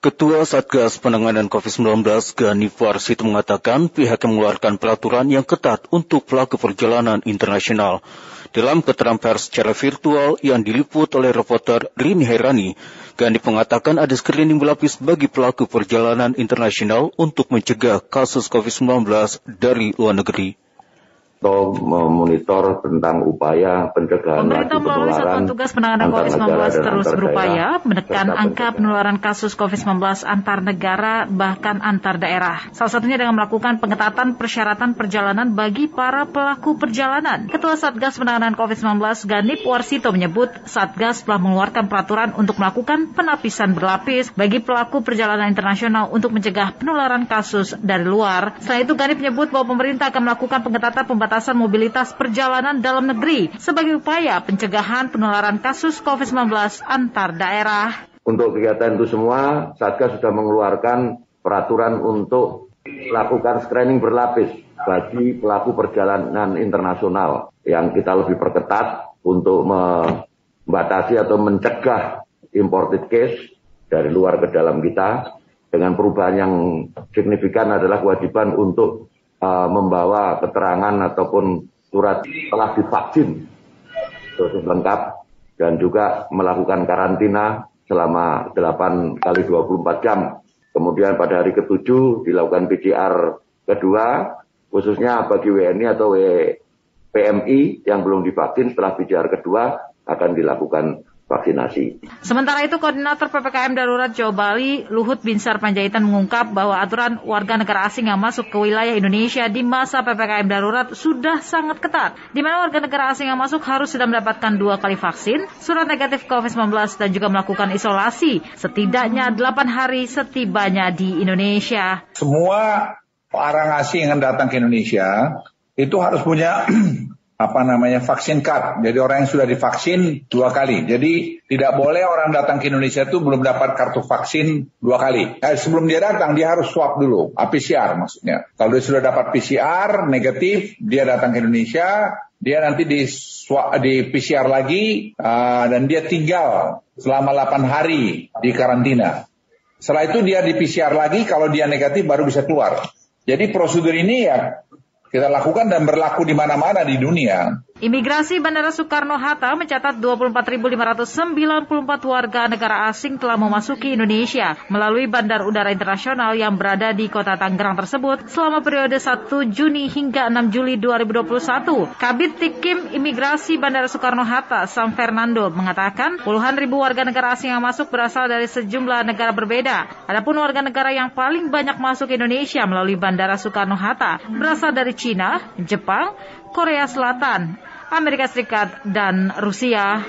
Ketua Satgas Penanganan COVID-19 Gani Warsito mengatakan pihak yang mengeluarkan peraturan yang ketat untuk pelaku perjalanan internasional. Dalam keterangan pers secara virtual yang diliput oleh reporter Rini Herani, Gani mengatakan ada screening berlapis bagi pelaku perjalanan internasional untuk mencegah kasus COVID-19 dari luar negeri. Atau memonitor tentang upaya pencegahan pemerintah melalui Satuan Tugas Penanganan COVID-19 terus berupaya menekan angka penularan kasus COVID-19 antar negara bahkan antar daerah. Salah satunya dengan melakukan pengetatan persyaratan perjalanan bagi para pelaku perjalanan. Ketua Satgas Penanganan COVID-19 Gani Warsito menyebut Satgas telah mengeluarkan peraturan untuk melakukan penapisan berlapis bagi pelaku perjalanan internasional untuk mencegah penularan kasus dari luar. Selain itu Gani menyebut bahwa pemerintah akan melakukan pengetatan pembatasan mobilitas perjalanan dalam negeri sebagai upaya pencegahan penularan kasus COVID-19 antar daerah. Untuk kegiatan itu semua, Satgas sudah mengeluarkan peraturan untuk melakukan screening berlapis bagi pelaku perjalanan internasional yang kita lebih perketat untuk membatasi atau mencegah imported case dari luar ke dalam kita. Dengan perubahan yang signifikan adalah kewajiban untuk membawa keterangan ataupun surat telah divaksin dosis lengkap dan juga melakukan karantina selama 8 kali 24 jam. Kemudian pada hari ke-7 dilakukan PCR kedua, khususnya bagi WNI atau PMI yang belum divaksin setelah PCR kedua akan dilakukan vaksinasi. Sementara itu, Koordinator PPKM Darurat Jawa Bali, Luhut Binsar Panjaitan mengungkap bahwa aturan warga negara asing yang masuk ke wilayah Indonesia di masa PPKM Darurat sudah sangat ketat, di mana warga negara asing yang masuk harus sudah mendapatkan 2 kali vaksin, surat negatif COVID-19, dan juga melakukan isolasi setidaknya 8 hari setibanya di Indonesia. Semua orang asing yang datang ke Indonesia itu harus punya vaksin card. Jadi orang yang sudah divaksin 2 kali. Jadi tidak boleh orang datang ke Indonesia itu belum dapat kartu vaksin 2 kali. Sebelum dia datang dia harus swab dulu, PCR maksudnya. Kalau dia sudah dapat PCR negatif, dia datang ke Indonesia, dia nanti di PCR lagi dan dia tinggal selama 8 hari di karantina. Setelah itu dia di PCR lagi, kalau dia negatif baru bisa keluar. Jadi prosedur ini ya kita lakukan dan berlaku di mana-mana di dunia. Imigrasi Bandara Soekarno-Hatta mencatat 24.594 warga negara asing telah memasuki Indonesia melalui Bandar Udara Internasional yang berada di Kota Tangerang tersebut selama periode 1 Juni hingga 6 Juli 2021. Kabid Tikim Imigrasi Bandara Soekarno-Hatta, San Fernando, mengatakan puluhan ribu warga negara asing yang masuk berasal dari sejumlah negara berbeda. Adapun warga negara yang paling banyak masuk Indonesia melalui Bandara Soekarno-Hatta berasal dari Cina, Jepang, Korea Selatan, Amerika Serikat, dan Rusia.